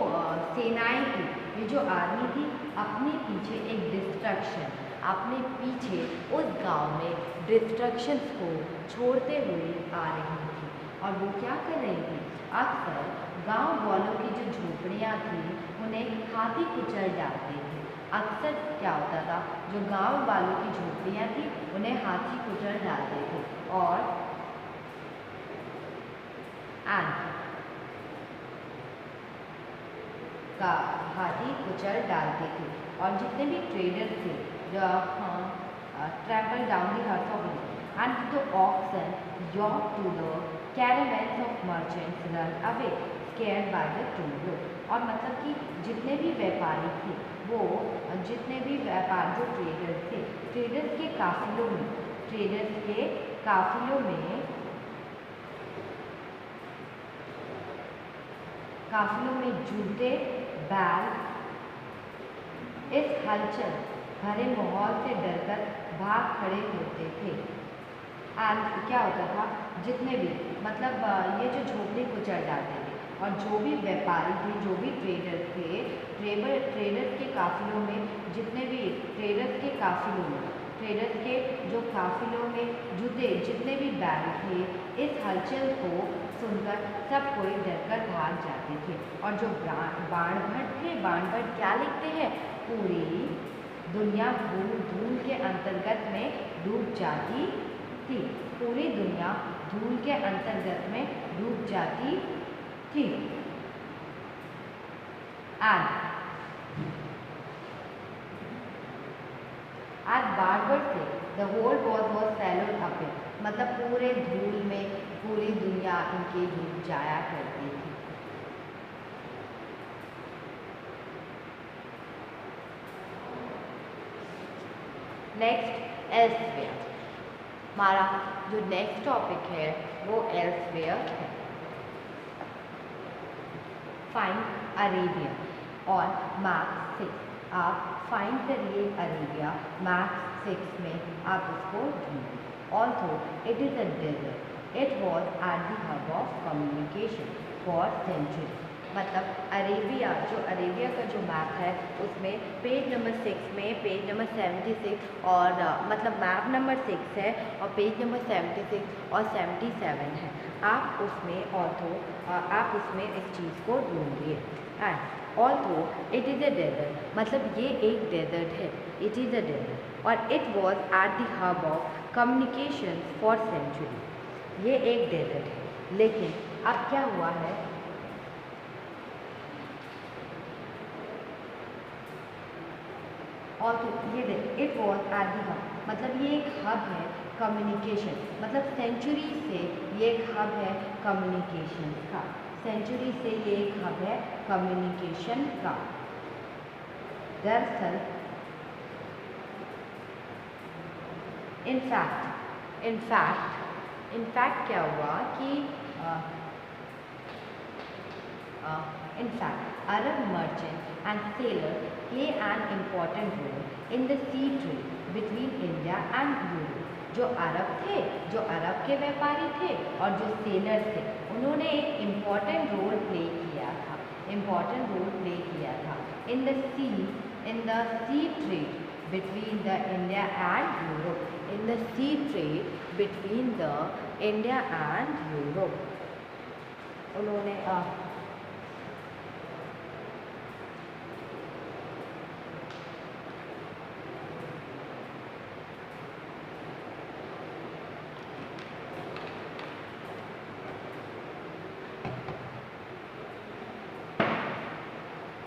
सेनाएं थी, ये जो आर्मी थी अपने पीछे एक डिस्ट्रक्शन, अपने पीछे उस गांव में डिस्ट्रक्शंस को छोड़ते हुए आ रही थी, और वो क्या कर रही थी, अक्सर गांव वालों की जो झोपड़ियाँ थी उन्हें हाथी कुचल डालते थे, अक्सर क्या होता था, जो गांव वालों की झोपड़ियाँ थी उन्हें हाथी कुचल डालते थे, और का हाथी कुचल डालते थे, और जितने भी ट्रेडर थे जो travel down the huts of village and the oxen yoked to the caravans of merchants run away, scared by the tumult, और मतलब कि जितने भी व्यापारी थे वो, जितने भी व्यापार जो ट्रेडर्स थे, ट्रेडर्स के काफिलों में, ट्रेडर्स के काफिलों में जूते, बैल, इस हलचल भरे माहौल से डरकर भाग खड़े होते थे। एंड क्या होता था, जितने भी मतलब ये जो झोपड़ी कुचल डालते थे, और जो भी व्यापारी थे, जो भी ट्रेडर्स थे, ट्रेडर्स के काफिलों में, जितने भी ट्रेडर्स के काफिलों में, ट्रेडर्स के जो काफिलों में जूते, जितने भी बैल थे, इस हलचल को सुनकर सब कोई डरकर भाग जाते थे। और जो बाणभट्ट थे, बाणभट्ट क्या लिखते हैं, पूरी दुनिया धूल के अंतर्गत में डूब जाती थी, पूरी दुनिया धूल के अंतर्गत में डूब जाती थी। आज बारबर से द होल वॉज सैलोड अप, मतलब पूरे धूल में पूरी दुनिया इनके डूब जाया करती थी। नेक्स्ट एल्सवेयर, हमारा जो नेक्स्ट टॉपिक है वो एल्सवेयर है। फाइंड अरेबिया और मैप 6, आप फाइंड करिए अरेबिया, मैप 6 में आप उसको ढूंढिए। Also it is a desert, it was at the hub of communication for century. मतलब अरेबिया, जो अरेबिया का जो मैप है उसमें पेज नंबर 6 में पेज नंबर 76 और मतलब मैप नंबर 6 है और पेज नंबर 76 और 77 है। आप उसमें आप उसमें इस चीज़ को ढूंढिए। And also it is a desert, मतलब ये एक डेजर्ट है, इट इज़ अ डेजर्ट। और it was at the hub of communication for century, ये एक डेजर्ट है। लेकिन अब क्या हुआ है, और ये देख it was at the hub, मतलब ये एक हब है कम्युनिकेशन, मतलब सेंचुरी से ये एक हब है कम्युनिकेशन का, सेंचुरी से ये एक हब है कम्युनिकेशन का। दरअसल इनफैक्ट क्या हुआ कि Arab merchants and sailors play an important role in the sea trade between India and Europe. जो अरब के व्यापारी थे और जो सेलर थे, उन्होंने एक इम्पॉर्टेंट रोल प्ले किया था in the sea trade between the India and Europe, in the sea trade between the India and Europe. उन्होंने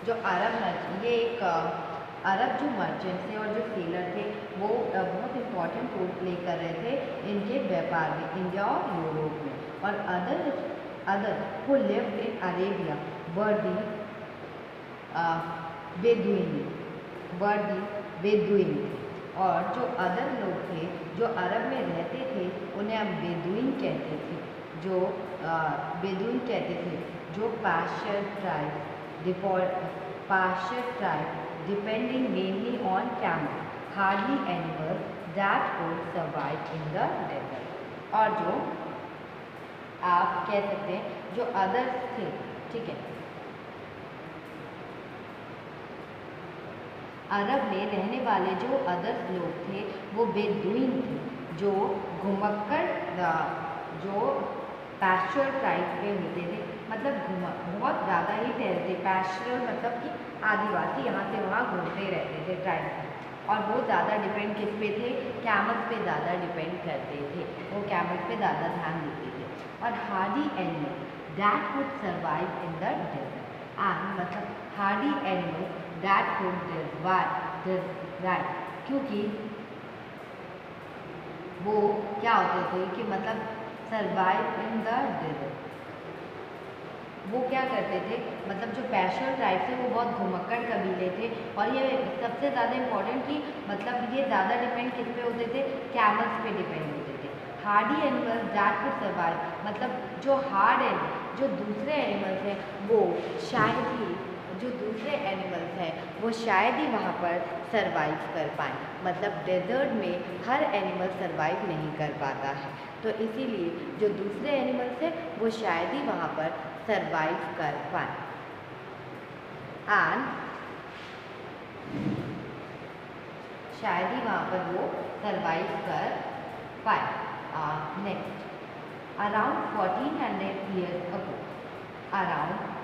जो अरब जो मर्चेंट थे और जो सेलर थे वो बहुत इम्पॉर्टेंट रोल प्ले कर रहे थे इनके व्यापार में, इंडिया और यूरोप में। और other who lived in Arabia were the Bedouin थे। और जो अदर लोग थे जो अरब में रहते थे उन्हें हम बेदुइन कहते थे, जो Pasteur tribe depending mainly on camel, hardy animals that could survive in the desert। और जो आप कह सकते हैं जो अदर्स थे, ठीक है, अरब में रहने वाले जो अदर्स लोग थे वो बेदुइन थे, जो घुमक्कड़ जो पैस्चर टाइप के होते थे, मतलब बहुत ज़्यादा ही ठहरते, पैस्चर मतलब कि आदिवासी यहाँ से वहाँ घूमते रहते थे ट्राइब। और वो ज़्यादा डिपेंड किस पे थे, कैमल्स पे ज़्यादा डिपेंड करते थे, वो कैमल्स पे ज़्यादा ध्यान देते थे। और hardy animal that could survive in the desert, मतलब hardy animal that could survive, क्योंकि वो क्या होते थे कि मतलब सर्वाइव इन द डेजर्ट, वो क्या करते थे, मतलब जो पैशर ट्राइब थे वो बहुत घुमक्कड़ कबीले थे। और ये सबसे ज़्यादा इम्पोर्टेंट कि मतलब ये ज़्यादा डिपेंड किस पे होते थे, कैमल्स पे डिपेंड होते थे। Hardy animals that could survive, मतलब जो हार्ड एनिमल, जो दूसरे एनिमल्स हैं वो शायद ही वहाँ पर सर्वाइव कर पाएँ, मतलब डेजर्ट में हर एनिमल सर्वाइव नहीं कर पाता है, तो इसीलिए जो दूसरे एनिमल्स हैं वो शायद ही वहाँ पर सर्वाइव कर पाए। एंड शायद ही वहाँ पर वो सर्वाइव कर पाए। नेक्स्ट, अराउंड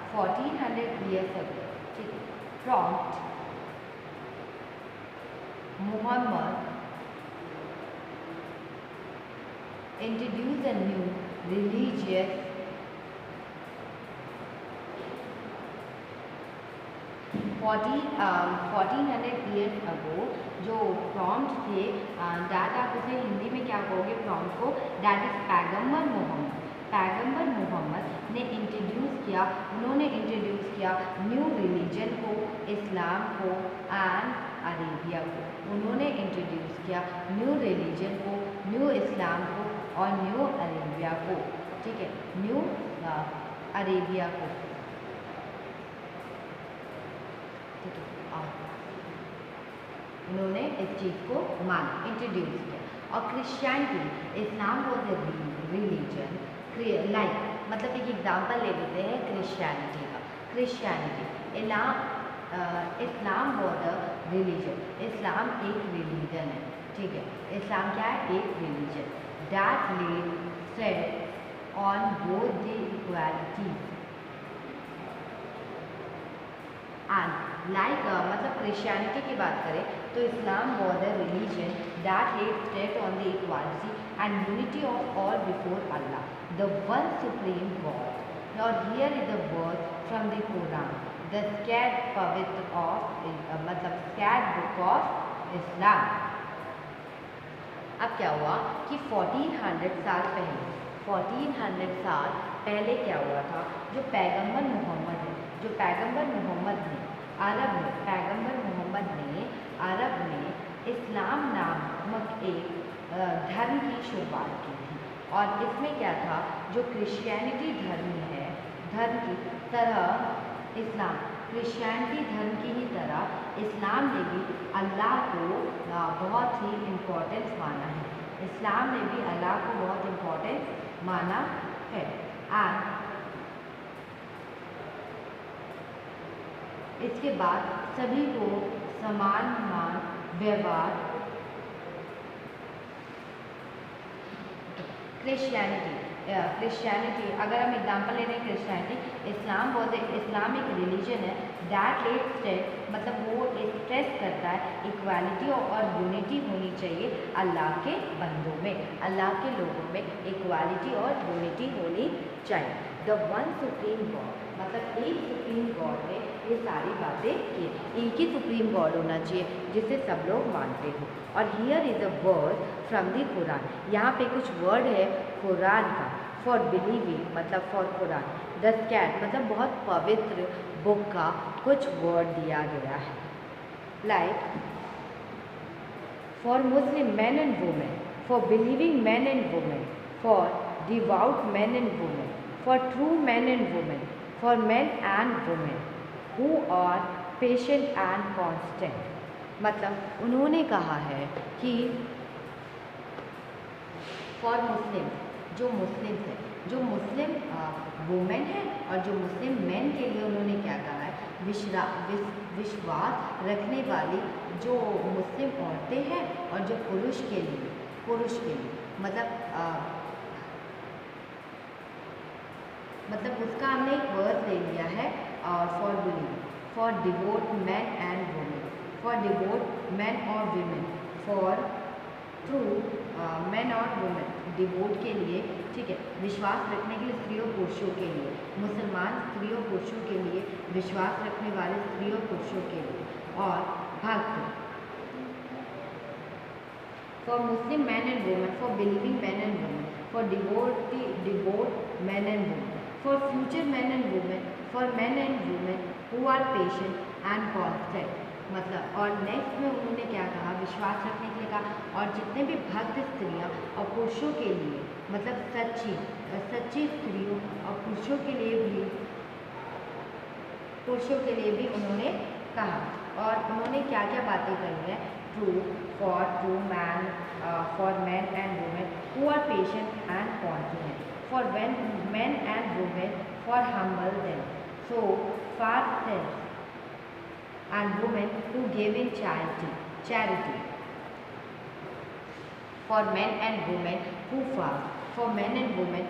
1400 years ago, ठीक है, prompt Muhammad introduced a new religious 1400 years ago जो प्रॉम्प्ट थे, डैट आप उसे हिंदी में क्या कहोगे प्रॉम्प्ट को, डैट इज पैगम्बर मोहम्मद ने उन्होंने इंट्रोड्यूस किया न्यू रिलीजन को, इस्लाम को एंड अरेबिया को। उन्होंने इंट्रोड्यूस किया न्यू रिलीजन को, न्यू इस्लाम को और न्यू अरेबिया को, ठीक है, न्यू अरेबिया को, ठीक है, उन्होंने इस चीज़ को माना, इंट्रोड्यूस किया। और Christianity, Islam was a religion, like मतलब एक एग्जाम्पल ले लेते हैं क्रिश्चियनिटी का। Christianity Islam was a religion, Islam एक रिलीजन है, ठीक है। इस्लाम क्या है? एक religion that led stress on both the equality and like मतलब क्रिश्चियनिटी की बात करें तो Islam was a religion that led stress on the equality and unity of all before Allah, the one supreme God. Now here is the word from the Quran, the scared pavitra of मतलब scared book of Islam। अब क्या हुआ कि 1400 साल पहले, 1400 साल पहले क्या हुआ था, जो पैगंबर मोहम्मद है, जो पैगंबर मोहम्मद ने अरब में, पैगंबर मोहम्मद ने अरब में इस्लाम नामक एक धर्म की शुरुआत की थी। और इसमें क्या था, जो क्रिश्चियनिटी धर्म है, धर्म की तरह इस्लाम, क्रिश्चियनिटी धर्म की ही तरह इस्लाम ने भी अल्लाह को बहुत ही इम्पोर्टेंस माना है। इस्लाम ने भी अल्लाह को बहुत इम्पोर्टेंस माना है। एंड इसके बाद सभी को समान व्यवहार, क्रिश्चियनिटी अगर हम एग्जांपल ले रहे हैं क्रिश्चियनिटी, इस्लाम एक रिलीजन है दैट लेड स्ट्रेस, मतलब वो स्ट्रेस करता है इक्वालिटी और यूनिटी होनी चाहिए अल्लाह के बंदों में, अल्लाह के लोगों में इक्वालिटी और यूनिटी होनी चाहिए। द वन सुप्रीम गॉड, मतलब एक सुप्रीम गॉड ने ये सारी बातें की, इनकी सुप्रीम गॉड होना चाहिए जिसे सब लोग मानते हो। और here is a word from the Quran, यहाँ पे कुछ वर्ड है कुरान का। फॉर बिलीविंग मतलब फॉर कुरान, द स्कैट मतलब बहुत पवित्र बुक का कुछ वर्ड दिया गया है। Like for Muslim man and women, for believing man and women, for devout man and women, for true man and women, for man and women who are patient and constant. मतलब उन्होंने कहा है कि for Muslim, जो मुस्लिम है, जो Muslim women है और जो मुस्लिम मैन के लिए उन्होंने क्या कहा है, विश्वास रखने वाली जो मुस्लिम औरतें हैं और जो पुरुष के लिए मतलब उसका हमने एक वर्ड ले लिया है for believe, for devout man and women, for devout man और वीमेन, फॉर ट्रू मैन और वुमेन, डिवोट के लिए, ठीक है, विश्वास रखने के लिए स्त्रियों पुरुषों के लिए, मुसलमान स्त्रियों पुरुषों के लिए, विश्वास रखने वाले स्त्रियों पुरुषों के लिए, और भक्त for Muslim man and women, for believing man and women, for devout man and women, for future man and women, for man and women who are patient and constant. मतलब और नेक्स्ट में उन्होंने क्या कहा, विश्वास रखने के लिए कहा, और जितने भी भक्त स्त्रियाँ और पुरुषों के लिए, मतलब सच्ची स्त्रियों और पुरुषों के लिए भी उन्होंने कहा। और उन्होंने क्या क्या बातें कही है, true man, for man and women who are patient and confident, for man and women for humble them, so far self and women who gave in charity, for men and women who fast, for men and women